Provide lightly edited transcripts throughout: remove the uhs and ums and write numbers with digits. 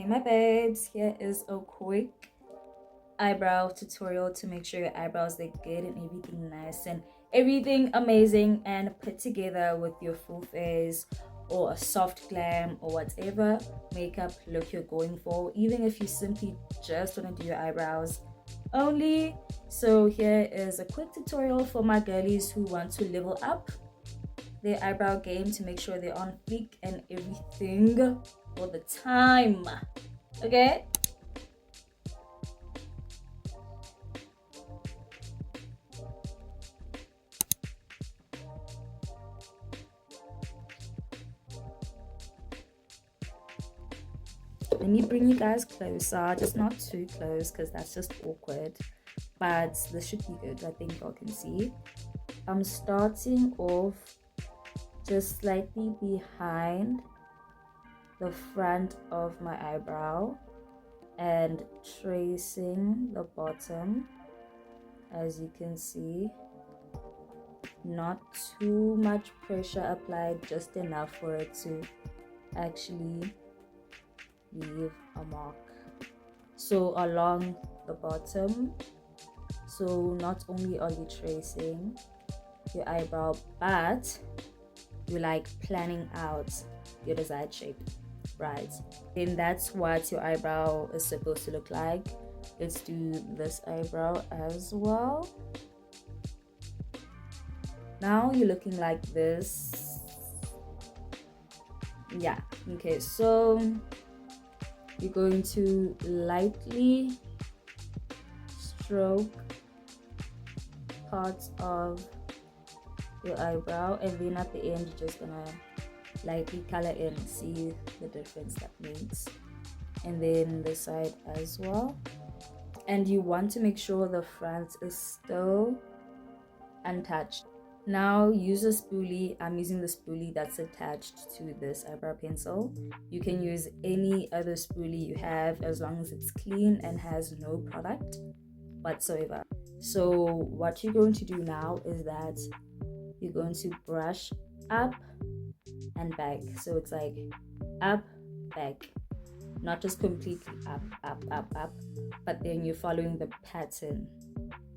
my babes, here is a quick eyebrow tutorial to make sure your eyebrows look good and everything nice and everything amazing and put together with your full face or a soft glam or whatever makeup look you're going for, even if you simply just want to do your eyebrows only. So here is a quick tutorial for my girlies who want to level up their eyebrow game to make sure they're on fleek and everything all the time. Okay, let me bring you guys closer, just not too close because that's just awkward, but this should be good. I think y'all can see I'm starting off just slightly behind the front of my eyebrow and tracing the bottom. As you can see, not too much pressure applied, just enough for it to actually leave a mark. So along the bottom, so not only are you tracing your eyebrow, but you're like planning out your desired shape, right? And that's what your eyebrow is supposed to look like. Let's do this eyebrow as well. Now you're looking like this. Yeah, okay, so you're going to lightly stroke parts of your eyebrow, and then at the end you're just gonna lightly color in, see the difference that makes. And then the side as well, and you want to make sure the front is still untouched. Now use a spoolie. I'm using the spoolie that's attached to this eyebrow pencil. You can use any other spoolie you have as long as it's clean and has no product whatsoever. So what you're going to do now is that you're going to brush up and back. So it's like up, back, not just completely up, up, up, up, but then you're following the pattern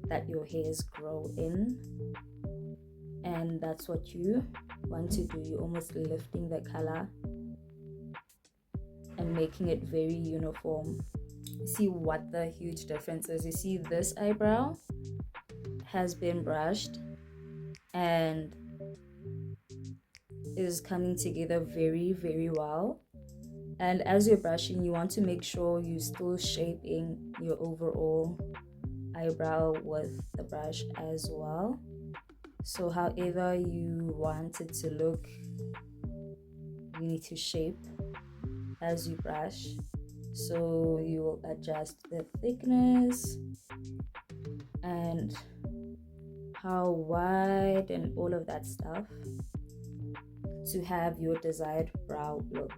that your hairs grow in. And that's what you want to do. You're almost lifting the color and making it very uniform. See what the huge difference is. You see this eyebrow has been brushed and is coming together very, very well. And as you're brushing, you want to make sure you're still shaping your overall eyebrow with the brush as well. So however you want it to look, you need to shape as you brush. So you will adjust the thickness and how wide and all of that stuff to have your desired brow look,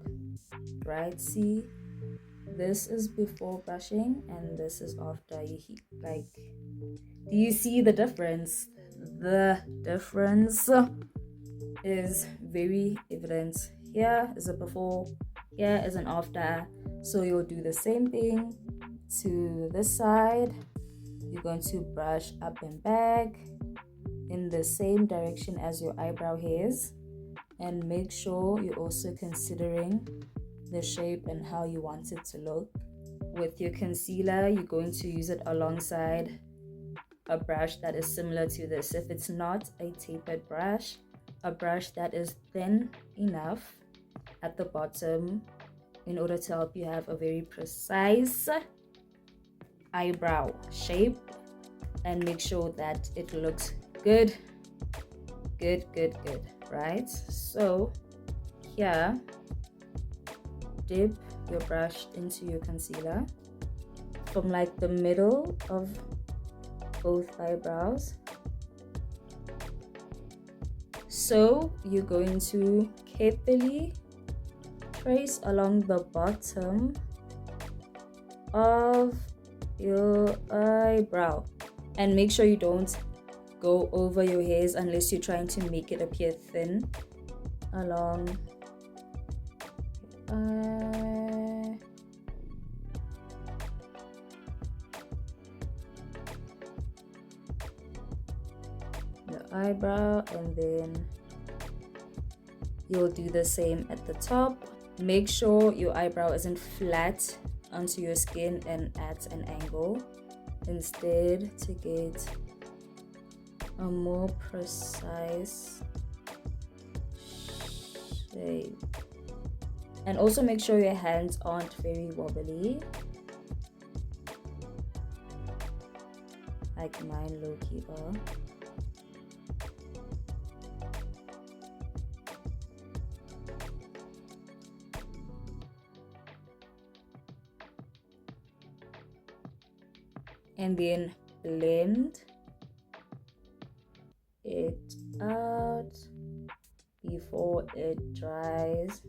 right? See, this is before brushing and this is after. You like, do you see the difference? The difference is very evident. Here is a before, here is an after. So you'll do the same thing to this side. You're going to brush up and back in the same direction as your eyebrow hairs, and make sure you're also considering the shape and how you want it to look. With your concealer, you're going to use it alongside a brush that is similar to this. If it's not a tapered brush, a brush that is thin enough at the bottom in order to help you have a very precise eyebrow shape and make sure that it looks good, right? So here, dip your brush into your concealer from like the middle of both eyebrows. So you're going to carefully trace along the bottom of your eyebrow and make sure you don't go over your hairs unless you're trying to make it appear thin along eyebrow, and then you'll do the same at the top. Make sure your eyebrow isn't flat onto your skin and at an angle. Instead, to get a more precise shape. And also make sure your hands aren't very wobbly, like mine low-key are. And then blend it out before it dries.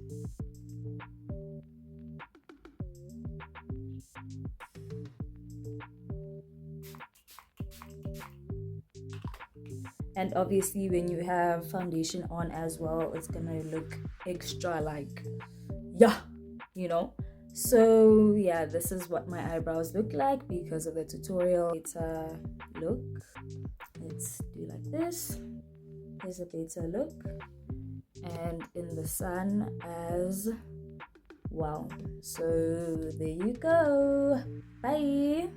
And obviously when you have foundation on as well, it's gonna look extra like, yeah, you know. So yeah, this is what my eyebrows look like because of the tutorial. It's a look. Let's do like this. Here's a better look, and in the sun as well. So there you go. Bye.